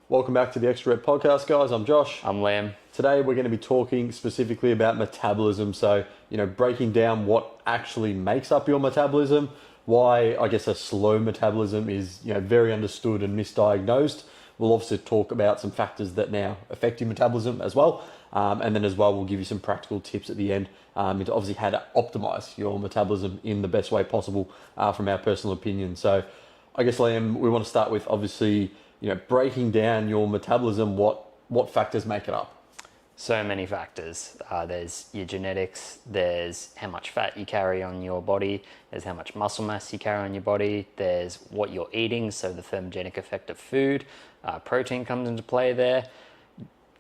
Welcome back to the Extra Rep Podcast, guys. I'm Josh. I'm Liam. Today we're going to be talking specifically about metabolism. So, breaking down what actually makes up your metabolism, why I guess a slow metabolism is, very understood and misdiagnosed. We'll obviously talk about some factors that now affect your metabolism as well. And then as well, we'll give you some practical tips at the end into obviously how to optimize your metabolism in the best way possible from our personal opinion. So I guess, Liam, we want to start with obviously, breaking down your metabolism, what factors make it up? So many factors. There's your genetics, there's how much fat you carry on your body, there's how much muscle mass you carry on your body, there's what you're eating, so the thermogenic effect of food, protein comes into play there,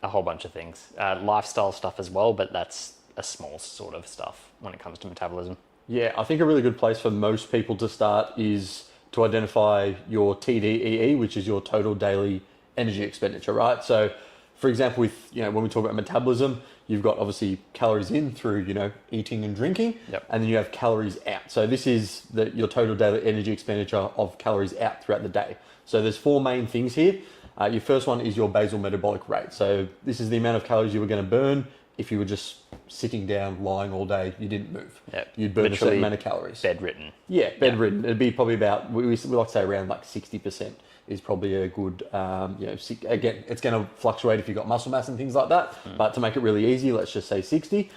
a whole bunch of things. Lifestyle stuff as well, but that's a small sort of stuff when it comes to metabolism. Yeah, I think a really good place for most people to start is to identify your TDEE, which is your total daily energy expenditure, right? So for example, with, when we talk about metabolism, you've got obviously calories in through, eating and drinking, and then you have calories out. So this is your total daily energy expenditure of calories out throughout the day. So there's four main things here. Your first one is your basal metabolic rate. So this is the amount of calories you were going to burn if you were just sitting down, lying all day, you didn't move. Yep. You'd burn Literally a certain amount of calories. Bedridden. Yeah, bedridden. It'd be probably about, we like to say around like 60%. Is probably a good, again, it's going to fluctuate if you've got muscle mass and things like that, but to make it really easy, let's just say 60.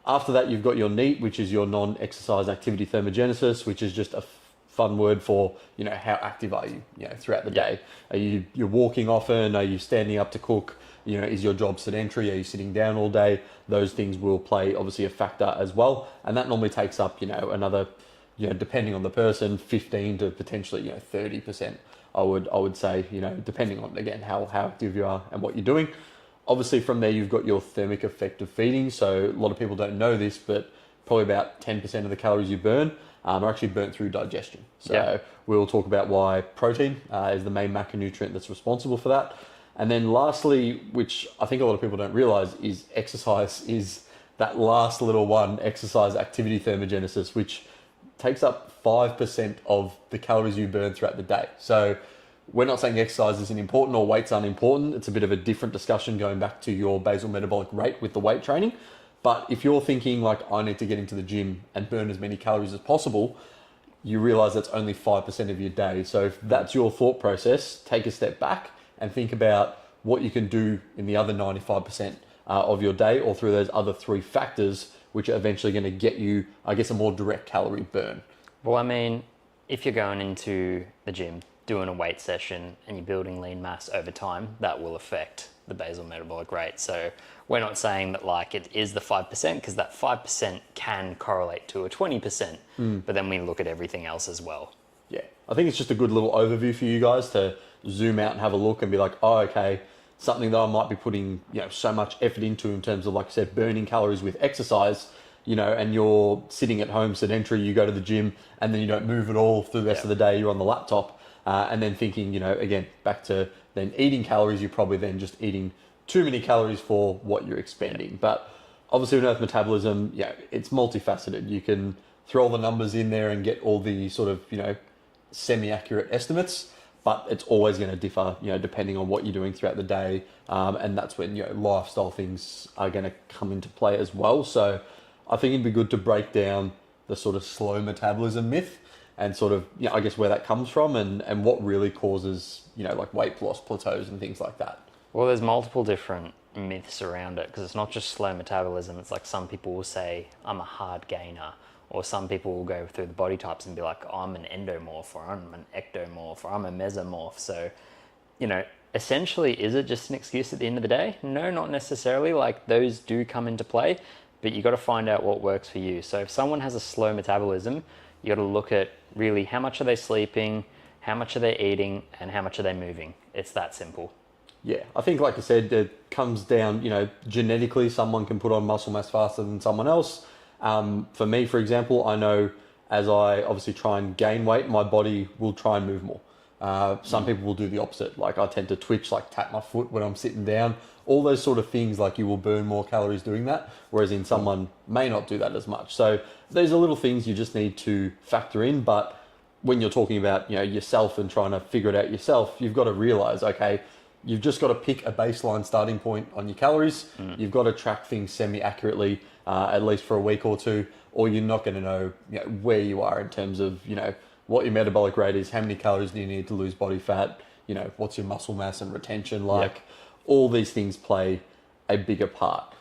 After that, you've got your NEAT, which is your non-exercise activity thermogenesis, which is just a fun word for, how active are you, throughout the day? Are you're walking often? Are you standing up to cook? Is your job sedentary? Are you sitting down all day? Those things will play obviously a factor as well. And that normally takes up, another, depending on the person, 15 to potentially, 30%. I would say, depending on, again, how active you are and what you're doing. Obviously, from there, you've got your thermic effect of feeding. So a lot of people don't know this, but probably about 10% of the calories you burn are actually burnt through digestion. So we'll talk about why protein is the main macronutrient that's responsible for that. And then lastly, which I think a lot of people don't realize, is exercise is that last little one, exercise activity thermogenesis, which takes up 5% of the calories you burn throughout the day. So we're not saying exercise isn't important or weight's unimportant. It's a bit of a different discussion going back to your basal metabolic rate with the weight training. But if you're thinking like, I need to get into the gym and burn as many calories as possible, you realize that's only 5% of your day. So if that's your thought process, take a step back and think about what you can do in the other 95% of your day or through those other three factors, which are eventually going to get you, I guess, a more direct calorie burn. Well, I mean, if you're going into the gym, doing a weight session, and you're building lean mass over time, that will affect the basal metabolic rate. So we're not saying that like it is the 5%, because that 5% can correlate to a 20%, but then we look at everything else as well. Yeah, I think it's just a good little overview for you guys to zoom out and have a look and be like, oh, okay, something that I might be putting, so much effort into in terms of, like I said, burning calories with exercise, and you're sitting at home sedentary, you go to the gym and then you don't move at all through the rest of the day, you're on the laptop, and then thinking, again, back to then eating calories, you're probably then just eating too many calories for what you're expending. But obviously with metabolism, it's multifaceted. You can throw all the numbers in there and get all the sort of, semi-accurate estimates, but it's always going to differ, depending on what you're doing throughout the day. And that's when, lifestyle things are going to come into play as well. So I think it'd be good to break down the sort of slow metabolism myth and sort of, I guess where that comes from and what really causes, like weight loss plateaus and things like that. Well, there's multiple different myths around it, because it's not just slow metabolism. It's like some people will say, I'm a hard gainer, or some people will go through the body types and be like, oh, I'm an endomorph, or I'm an ectomorph, or I'm a mesomorph. So, essentially, is it just an excuse at the end of the day? No, not necessarily. Like, those do come into play, but you got to find out what works for you. So if someone has a slow metabolism, you got to look at really how much are they sleeping, how much are they eating, and how much are they moving. It's that simple. Yeah, I think, like I said, it comes down, genetically, someone can put on muscle mass faster than someone else. For me, for example, I know as I obviously try and gain weight, my body will try and move more. Some people will do the opposite. Like I tend to twitch, like tap my foot when I'm sitting down. All those sort of things, like you will burn more calories doing that, whereas in someone may not do that as much. So these are little things you just need to factor in. But when you're talking about, yourself and trying to figure it out yourself, you've got to realize, okay, you've just got to pick a baseline starting point on your calories. You've got to track things semi-accurately, at least for a week or two, or you're not going to know, where you are in terms of, what your metabolic rate is, how many calories do you need to lose body fat, what's your muscle mass and retention like. Yep. All these things play a bigger part.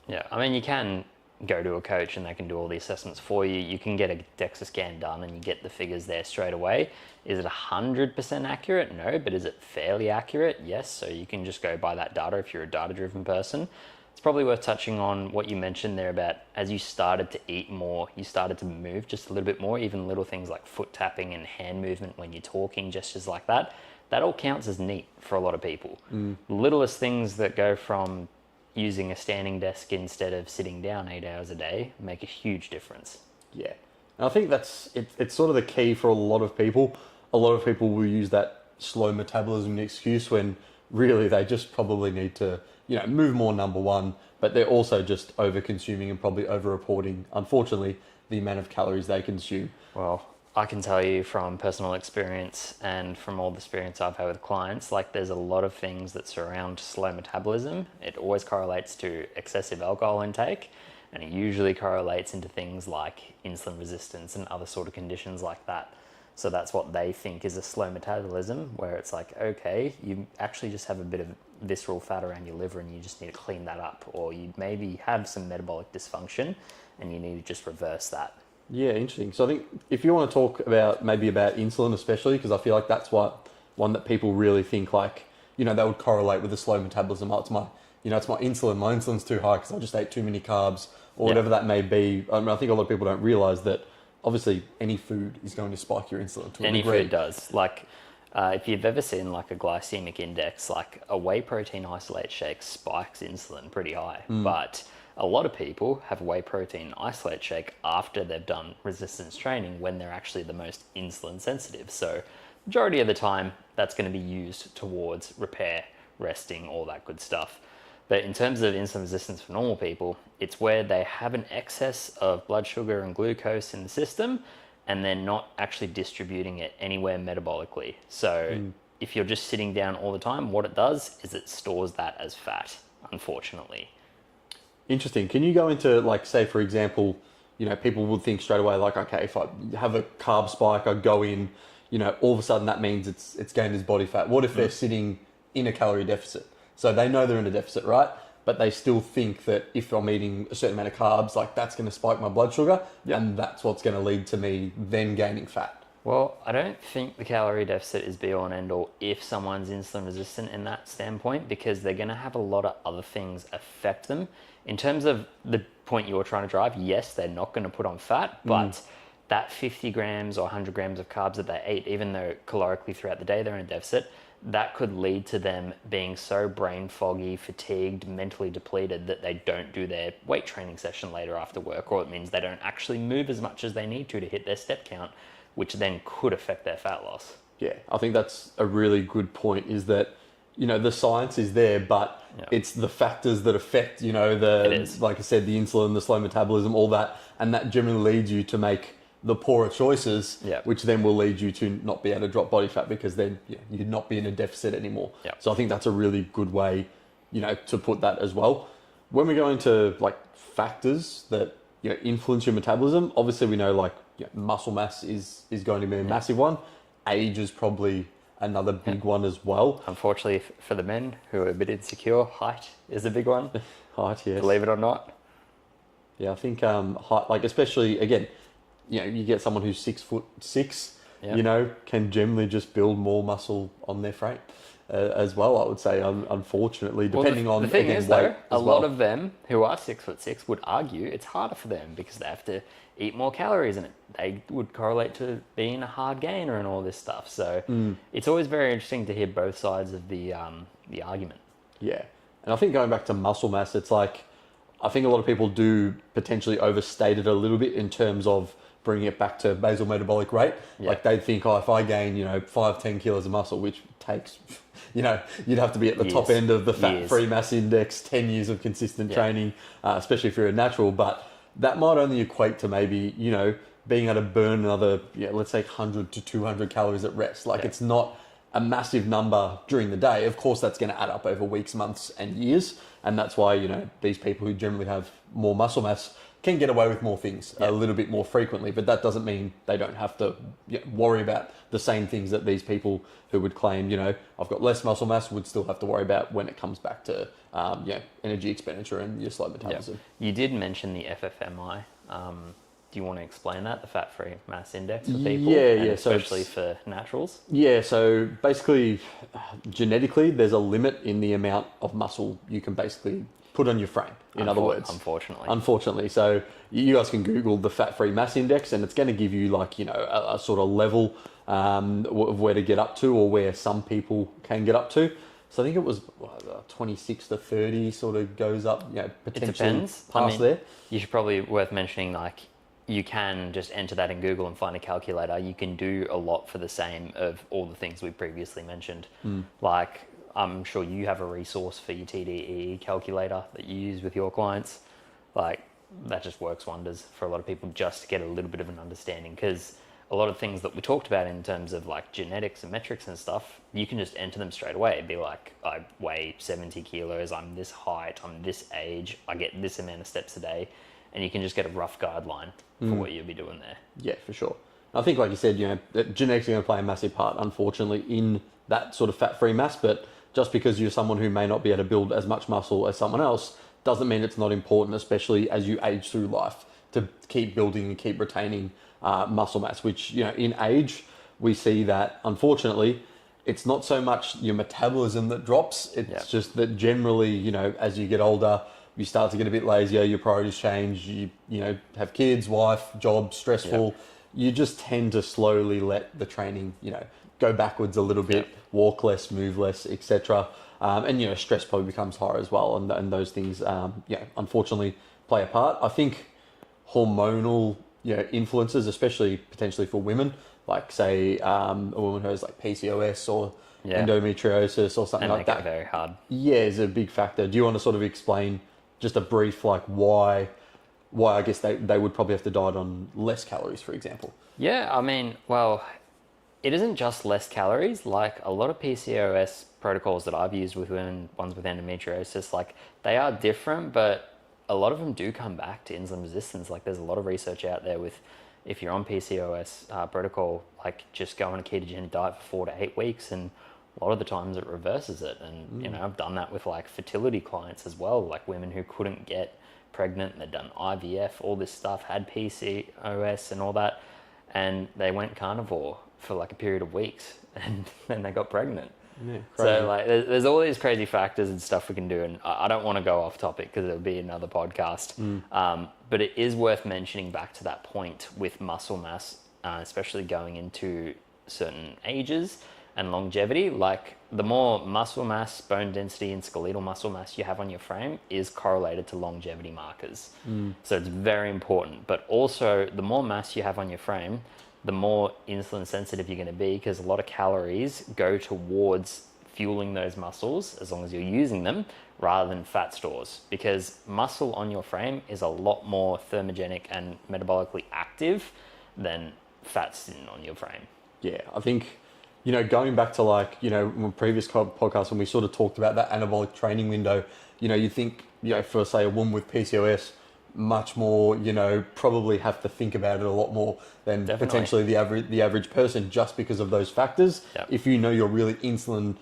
Yeah, I mean, you can go to a coach and they can do all the assessments for you. You can get a DEXA scan done and you get the figures there straight away. Is it 100% accurate? No, but is it fairly accurate? Yes, so you can just go by that data if you're a data-driven person. It's probably worth touching on what you mentioned there about as you started to eat more, you started to move just a little bit more, even little things like foot tapping and hand movement when you're talking, gestures like that. That all counts as neat for a lot of people. The littlest things that go from using a standing desk instead of sitting down 8 hours a day make a huge difference. Yeah. And I think it's sort of the key for a lot of people. A lot of people will use that slow metabolism excuse when really they just probably need to, move more, number one, but they're also just over consuming and probably over reporting, unfortunately, the amount of calories they consume. Well, I can tell you from personal experience and from all the experience I've had with clients, like there's a lot of things that surround slow metabolism. It always correlates to excessive alcohol intake, and it usually correlates into things like insulin resistance and other sort of conditions like that. So that's what they think is a slow metabolism, where it's like, okay, you actually just have a bit of visceral fat around your liver and you just need to clean that up, or you maybe have some metabolic dysfunction and you need to just reverse that. Yeah, interesting. So I think if you want to talk about insulin especially, because I feel like that's one that people really think like, they would correlate with the slow metabolism. Oh, it's my insulin. My insulin's too high because I just ate too many carbs or whatever that may be. I think a lot of people don't realize that obviously any food is going to spike your insulin to a degree. Any food does. Like if you've ever seen like a glycemic index, like a whey protein isolate shake spikes insulin pretty high, but a lot of people have whey protein isolate shake after they've done resistance training when they're actually the most insulin sensitive. So majority of the time that's going to be used towards repair, resting, all that good stuff. But in terms of insulin resistance for normal people, it's where they have an excess of blood sugar and glucose in the system and they're not actually distributing it anywhere metabolically. So if you're just sitting down all the time, what it does is it stores that as fat, unfortunately. Interesting. Can you go into, like, say, for example, people would think straight away, like, okay, if I have a carb spike, I go in, all of a sudden that means it's gained as body fat. What if they're sitting in a calorie deficit? So they know they're in a deficit, right? But they still think that if I'm eating a certain amount of carbs, like that's going to spike my blood sugar and that's what's going to lead to me then gaining fat. Well, I don't think the calorie deficit is be all and end all if someone's insulin resistant in that standpoint, because they're going to have a lot of other things affect them. In terms of the point you're trying to drive, yes, they're not going to put on fat, but that 50 grams or 100 grams of carbs that they eat, even though calorically throughout the day they're in a deficit, that could lead to them being so brain foggy, fatigued, mentally depleted that they don't do their weight training session later after work, or it means they don't actually move as much as they need to hit their step count, which then could affect their fat loss. Yeah, I think that's a really good point, is that, the science is there, but it's the factors that affect, like I said, the insulin, the slow metabolism, all that, and that generally leads you to make the poorer choices, which then will lead you to not be able to drop body fat, because then you'd not be in a deficit anymore. So I think that's a really good way, to put that as well. When we go into like factors that influence your metabolism, obviously we know like muscle mass is going to be a massive one. Age is probably another big one as well. Unfortunately for the men who are a bit insecure, height is a big one. Height, yes. Believe it or not. Yeah, I think height, like especially again, you get someone who's 6'6", can generally just build more muscle on their frame as well. I would say, unfortunately, depending on the thing again, is weight though, a as lot well. of them who are 6'6" would argue it's harder for them because they have to eat more calories, and they would correlate to being a hard gainer and all this stuff. So it's always very interesting to hear both sides of the argument. Yeah, and I think going back to muscle mass, it's like I think a lot of people do potentially overstate it a little bit in terms of bringing it back to basal metabolic rate. Like they think, if I gain, 5-10 kilos of muscle, which takes, you'd have to be at the top end of the fat-free mass index, 10 years of consistent training, especially if you're a natural. But that might only equate to maybe, being able to burn another, let's say 100 to 200 calories at rest. Like it's not a massive number during the day, of course that's going to add up over weeks, months, and years. And that's why, you know, these people who generally have more muscle mass can get away with more things a little bit more frequently. But that doesn't mean they don't have to worry about the same things that these people who would claim, you know, I've got less muscle mass, would still have to worry about when it comes back to, energy expenditure and your slow metabolism. You did mention the FFMI. Do you want to explain that, the fat-free mass index for people? Especially for naturals? Yeah, so basically, genetically, there's a limit in the amount of muscle you can basically put on your frame, in other words. Unfortunately. So you guys can Google the fat-free mass index, and it's going to give you like, you know, a sort of level of where to get up to, or where some people can get up to. So I think it was 26 to 30 sort of goes up, you know, potentially it depends. past there. You should probably worth mentioning, like, you can just enter that in Google and find a calculator. You can do a lot for the same of all the things we previously mentioned. Like, I'm sure you have a resource for your TDEE calculator that you use with your clients. Like, that just works wonders for a lot of people just to get a little bit of an understanding, because a lot of things that we talked about in terms of like genetics and metrics and stuff, you can just enter them straight away. It'd be like, I weigh 70 kilos, I'm this height, I'm this age, I get this amount of steps a day. And you can just get a rough guideline for what you'll be doing there. Yeah, for sure. I think, like you said, you know, genetics are going to play a massive part, unfortunately, in that sort of fat-free mass. But just because you're someone who may not be able to build as much muscle as someone else doesn't mean it's not important, especially as you age through life, to keep building and keep retaining muscle mass, which, you know, in age, we see that, unfortunately, it's not so much your metabolism that drops. It's just that generally, you know, as you get older, you start to get a bit lazier, your priorities change, you know, have kids, wife, job, stressful. You just tend to slowly let the training, you know, go backwards a little bit, walk less, move less, etc. And, you know, stress probably becomes higher as well. And those things, unfortunately play a part. I think hormonal, you know, influences, especially potentially for women, like say a woman who has like PCOS or endometriosis or something like that. Very hard. Yeah, is a big factor. Do you want to sort of explain just a brief, like why I guess they would probably have to diet on less calories, for example? Yeah, I mean, well, it isn't just less calories. Like a lot of PCOS protocols that I've used with women, ones with endometriosis, like they are different, but a lot of them do come back to insulin resistance. Like there's a lot of research out there with, if you're on PCOS protocol, like just go on a ketogenic diet for 4 to 8 weeks, and a lot of the times it reverses it. And, you know, I've done that with like fertility clients as well, like women who couldn't get pregnant, they'd done IVF, all this stuff, had PCOS and all that. And they went carnivore for like a period of weeks and then they got pregnant. Yeah, so like there's all these crazy factors and stuff we can do. And I don't want to go off topic because it'll be another podcast. But it is worth mentioning back to that point with muscle mass, especially going into certain ages and longevity. Like the more muscle mass, bone density and skeletal muscle mass you have on your frame is correlated to longevity markers. So it's very important. But also the more mass you have on your frame, the more insulin sensitive you're going to be, because a lot of calories go towards fueling those muscles as long as you're using them, rather than fat stores, because muscle on your frame is a lot more thermogenic and metabolically active than fat sitting on your frame. Yeah, I think, you know, going back to like, you know, in previous podcast when we sort of talked about that anabolic training window, you know, you think, you know, for say a woman with PCOS, much more, you know, probably have to think about it a lot more than potentially the average person, just because of those factors. If you know you're really insulin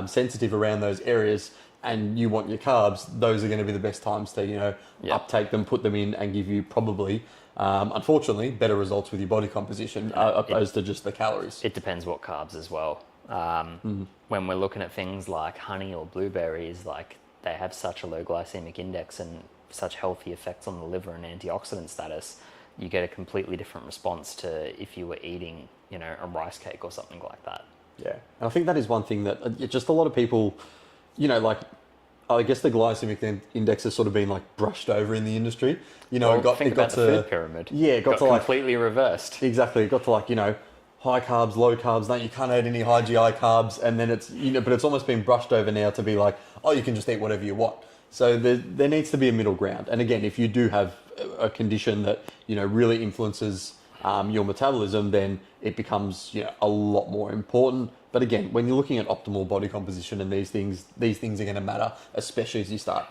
sensitive around those areas and you want your carbs, those are going to be the best times to, you know, uptake them, put them in, and give you probably, unfortunately, better results with your body composition opposed to just the calories. It depends what carbs as well. When we're looking at things like honey or blueberries, like they have such a low glycemic index and such healthy effects on the liver and antioxidant status, you get a completely different response to if you were eating, you know, a rice cake or something like that. Yeah, and I think that is one thing that just a lot of people, you know, like, I guess the glycemic index has sort of been like brushed over in the industry. You know, well, it got to the food pyramid. Yeah, it got to completely reversed. Exactly, it got to like, you know, high carbs, low carbs. No, you can't add any high GI carbs, and then it's, you know, but it's almost been brushed over now to be like, oh, you can just eat whatever you want. So there needs to be a middle ground. And again, if you do have a condition that, you know, really influences your metabolism, then it becomes, a lot more important. But again, when you're looking at optimal body composition and these things are going to matter, especially as you start,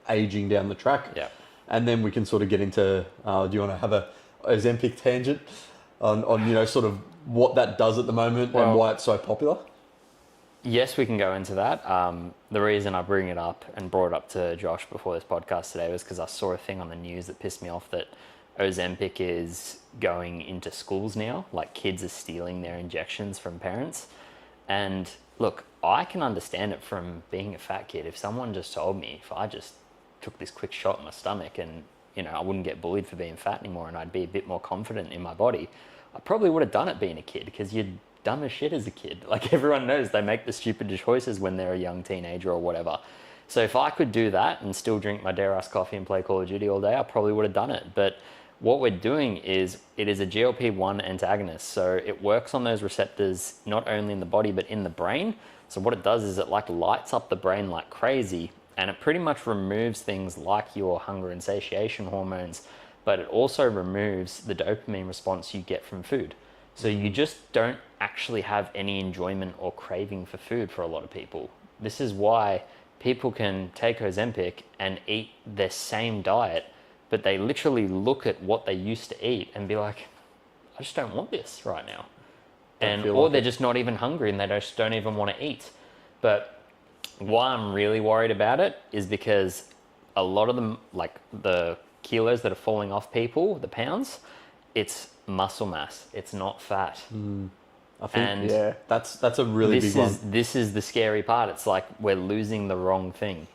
aging down the track. Yeah. And then we can sort of get into, do you want to have a Ozempic tangent on sort of what that does at the moment and why it's so popular? Yes, we can go into that. The reason I bring it up and brought it up to Josh before this podcast today was because I saw a thing on the news that pissed me off that Ozempic is going into schools now. Like, kids are stealing their injections from parents. And look, I can understand it from being a fat kid. If someone just told me, if I just took this quick shot in my stomach and, I wouldn't get bullied for being fat anymore and I'd be a bit more confident in my body, I probably would have done it being a kid, because you're dumb as shit as a kid. Like, everyone knows they make the stupid choices when they're a young teenager or whatever. So if I could do that and still drink my dare-ass coffee and play Call of Duty all day, I probably would have done it. But what we're doing is, it is a GLP-1 antagonist. So it works on those receptors, not only in the body, but in the brain. So what it does is it lights up the brain like crazy, and it pretty much removes things like your hunger and satiation hormones, but it also removes the dopamine response you get from food. So you just don't actually have any enjoyment or craving for food for a lot of people. This is why people can take Ozempic and eat their same diet, but they literally look at what they used to eat and be like, I just don't want this right now. Or they're just not even hungry and they just don't even want to eat. But why I'm really worried about it is because a lot of them, like the kilos that are falling off people, the pounds, it's muscle mass. It's not fat. I think, that's a really big one. This is the scary part. It's like we're losing the wrong thing.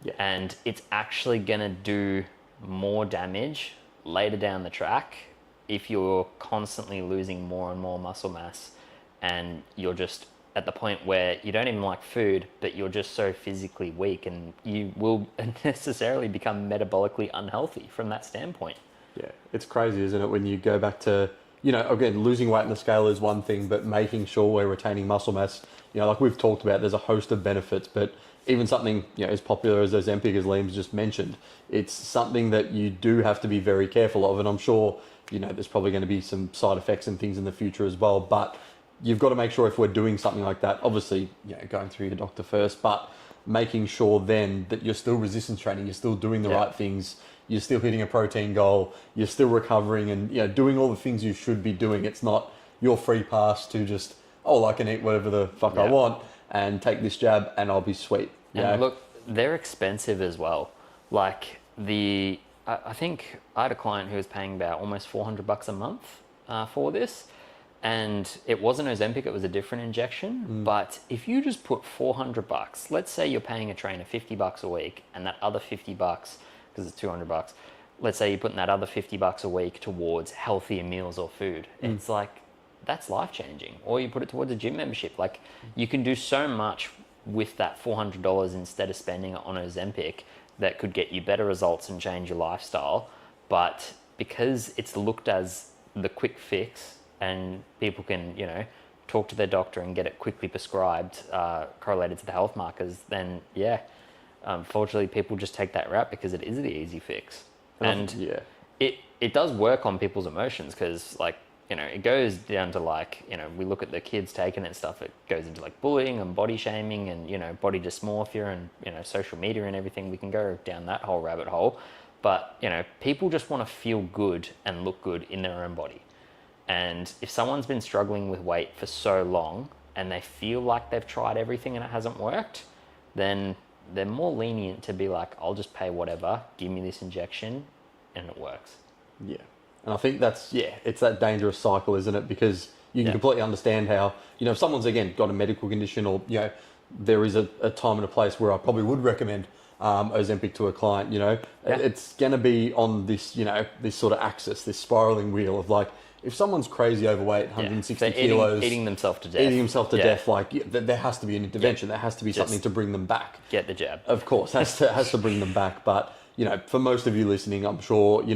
Yeah. And it's actually going to do more damage later down the track if you're constantly losing more and more muscle mass, and you're just at the point where you don't even like food, but you're just so physically weak, and you will necessarily become metabolically unhealthy from that standpoint. Yeah, it's crazy, isn't it? When you go back to, again, losing weight on the scale is one thing, but making sure we're retaining muscle mass, like we've talked about, there's a host of benefits, but even something, as popular as Ozempic, as Liam's just mentioned, it's something that you do have to be very careful of. And I'm sure, there's probably going to be some side effects and things in the future as well, but you've got to make sure if we're doing something like that, obviously, going through your doctor first, but making sure then that you're still resistance training, you're still doing the right things, you're still hitting a protein goal, you're still recovering and, doing all the things you should be doing. It's not your free pass to just, I can eat whatever the fuck I want and take this jab and I'll be sweet. And look, they're expensive as well. Like I think I had a client who was paying about almost $400 a month for this. And it wasn't Ozempic, it was a different injection. But if you just put $400, let's say you're paying a trainer $50 a week, and that other $50, because it's $200, let's say you're putting that other $50 a week towards healthier meals or food. It's like, that's life-changing. Or you put it towards a gym membership. Like, you can do so much with that $400 instead of spending it on Ozempic that could get you better results and change your lifestyle. But because it's looked as the quick fix, and people can, talk to their doctor and get it quickly prescribed, correlated to the health markers, then unfortunately people just take that route because it is the easy fix. And it does work on people's emotions, because it goes down to we look at the kids taking it and stuff, it goes into bullying and body shaming and, body dysmorphia and, social media and everything. We can go down that whole rabbit hole. But, people just want to feel good and look good in their own body. And if someone's been struggling with weight for so long and they feel like they've tried everything and it hasn't worked, then they're more lenient to be like, I'll just pay whatever, give me this injection, and it works. Yeah. And I think it's that dangerous cycle, isn't it? Because you can completely understand how, if someone's, again, got a medical condition or, there is a time and a place where I probably would recommend Ozempic to a client, it's going to be on this, this sort of axis, this spiraling wheel of if someone's crazy overweight, 160 kilos, eating themselves to death, there has to be an intervention. There has to be something to bring them back. Get the jab. Of course, has to bring them back. But for most of you listening, I'm sure you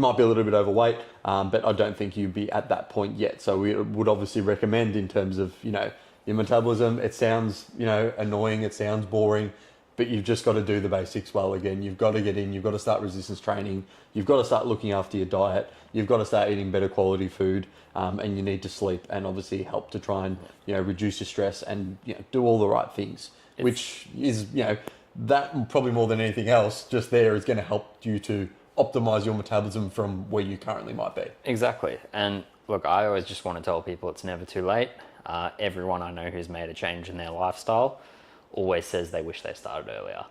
might be a little bit overweight, but I don't think you'd be at that point yet. So we would obviously recommend, in terms of your metabolism. It sounds annoying. It sounds boring. but you've just got to do the basics well again. You've got to get in, you've got to start resistance training, you've got to start looking after your diet, you've got to start eating better quality food, and you need to sleep and obviously help to try and, reduce your stress and, do all the right things, which is, that probably more than anything else, just there is going to help you to optimize your metabolism from where you currently might be. Exactly. And look, I always just want to tell people it's never too late. Everyone I know who's made a change in their lifestyle always says they wish they started earlier.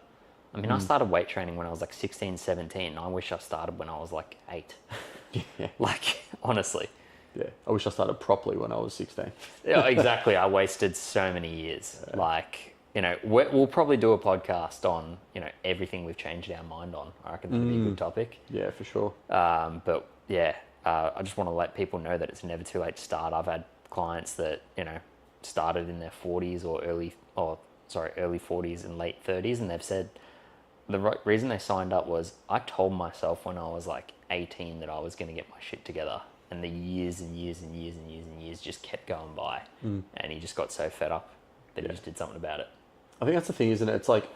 I mean, I started weight training when I was like 16, 17. I wish I started when I was like 8. Yeah. Like, honestly. Yeah, I wish I started properly when I was 16. Yeah, exactly. I wasted so many years. Yeah. Like, we'll probably do a podcast on, everything we've changed our mind on. I reckon that'd be a good topic. Yeah, for sure. But yeah, I just want to let people know that it's never too late to start. I've had clients that, started in their 40s or early 40s and late 30s, and they've said the reason they signed up was, I told myself when I was like 18 that I was going to get my shit together, and the years and years and years and years and years just kept going by, and he just got so fed up that he just did something about it. I think that's the thing, isn't it? It's like,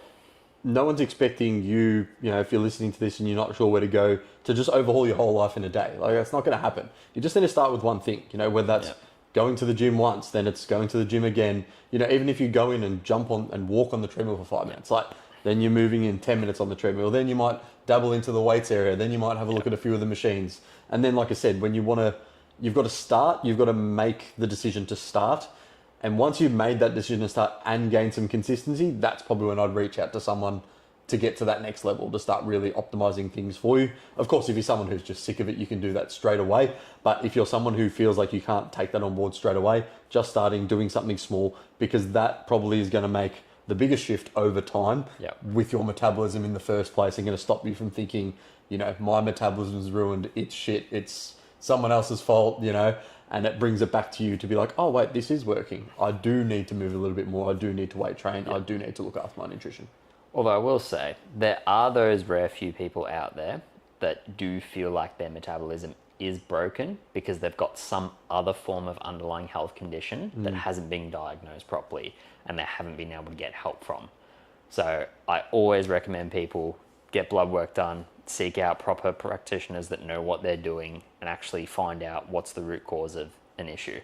no one's expecting you, if you're listening to this and you're not sure where to go, to just overhaul your whole life in a day. Like, that's not going to happen. You just need to start with one thing, whether that's going to the gym once, then it's going to the gym again. Even if you go in and jump on and walk on the treadmill for 5 minutes, like, then you're moving in 10 minutes on the treadmill. Then you might dabble into the weights area. Then you might have a look at a few of the machines. And then, like I said, when you've got to start, you've got to make the decision to start. And once you've made that decision to start and gain some consistency, that's probably when I'd reach out to someone to get to that next level, to start really optimizing things for you. Of course, if you're someone who's just sick of it, you can do that straight away. But if you're someone who feels like you can't take that on board straight away, just starting, doing something small, because that probably is going to make the biggest shift over time with your metabolism in the first place, and going to stop you from thinking, my metabolism's ruined, it's shit, it's someone else's fault, and it brings it back to you to be like, oh wait, this is working. I do need to move a little bit more. I do need to weight train. I do need to look after my nutrition. Although I will say, there are those rare few people out there that do feel like their metabolism is broken because they've got some other form of underlying health condition that hasn't been diagnosed properly and they haven't been able to get help from. So I always recommend people get blood work done, seek out proper practitioners that know what they're doing, and actually find out what's the root cause of an issue.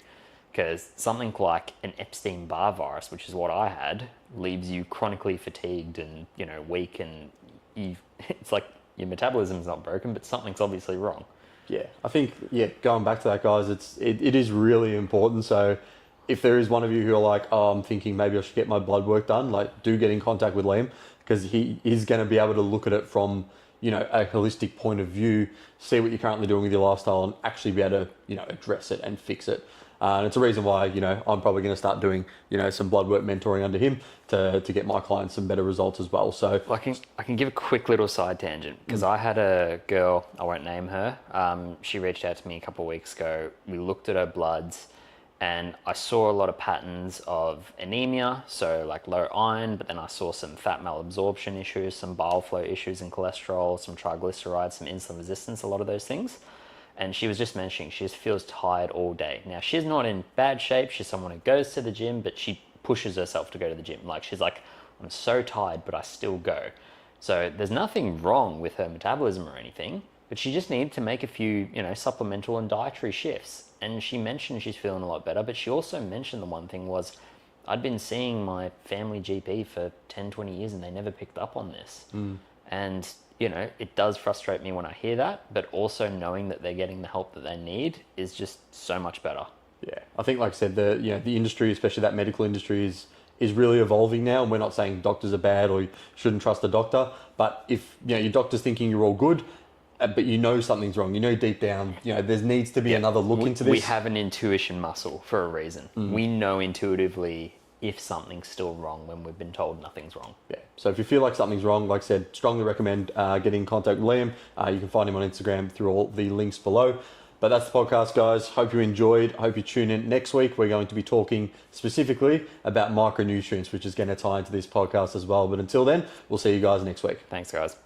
Because something like an Epstein-Barr virus, which is what I had, leaves you chronically fatigued and, weak, and it's like your metabolism's not broken, but something's obviously wrong. Yeah, I think, going back to that, guys, it is really important. So if there is one of you who are like, oh, I'm thinking maybe I should get my blood work done, like, do get in contact with Liam, because he is going to be able to look at it from, a holistic point of view, see what you're currently doing with your lifestyle, and actually be able to, address it and fix it. And it's a reason why, I'm probably going to start doing, some blood work mentoring under him to get my clients some better results as well. So I can give a quick little side tangent, because I had a girl, I won't name her, she reached out to me a couple of weeks ago. We looked at her bloods, and I saw a lot of patterns of anemia, so like low iron, but then I saw some fat malabsorption issues, some bile flow issues and cholesterol, some triglycerides, some insulin resistance, a lot of those things. And she was just mentioning she just feels tired all day. Now, she's not in bad shape. She's someone who goes to the gym, but she pushes herself to go to the gym. Like, she's like, I'm so tired, but I still go. So there's nothing wrong with her metabolism or anything, but she just needed to make a few, supplemental and dietary shifts. And she mentioned she's feeling a lot better, but she also mentioned the one thing was, I'd been seeing my family GP for 10, 20 years and they never picked up on this. And it does frustrate me when I hear that, but also knowing that they're getting the help that they need is just so much better. Yeah, I think, like I said, the industry, especially that medical industry, is really evolving now. And we're not saying doctors are bad or you shouldn't trust a doctor, but if your doctor's thinking you're all good, but something's wrong, deep down, there needs to be another look into this. We have an intuition muscle for a reason. We know intuitively if something's still wrong when we've been told nothing's wrong. Yeah. So if you feel like something's wrong, like I said, strongly recommend getting in contact with Liam. You can find him on Instagram through all the links below. But that's the podcast, guys. Hope you enjoyed. Hope you tune in next week. We're going to be talking specifically about micronutrients, which is going to tie into this podcast as well. But until then, we'll see you guys next week. Thanks, guys.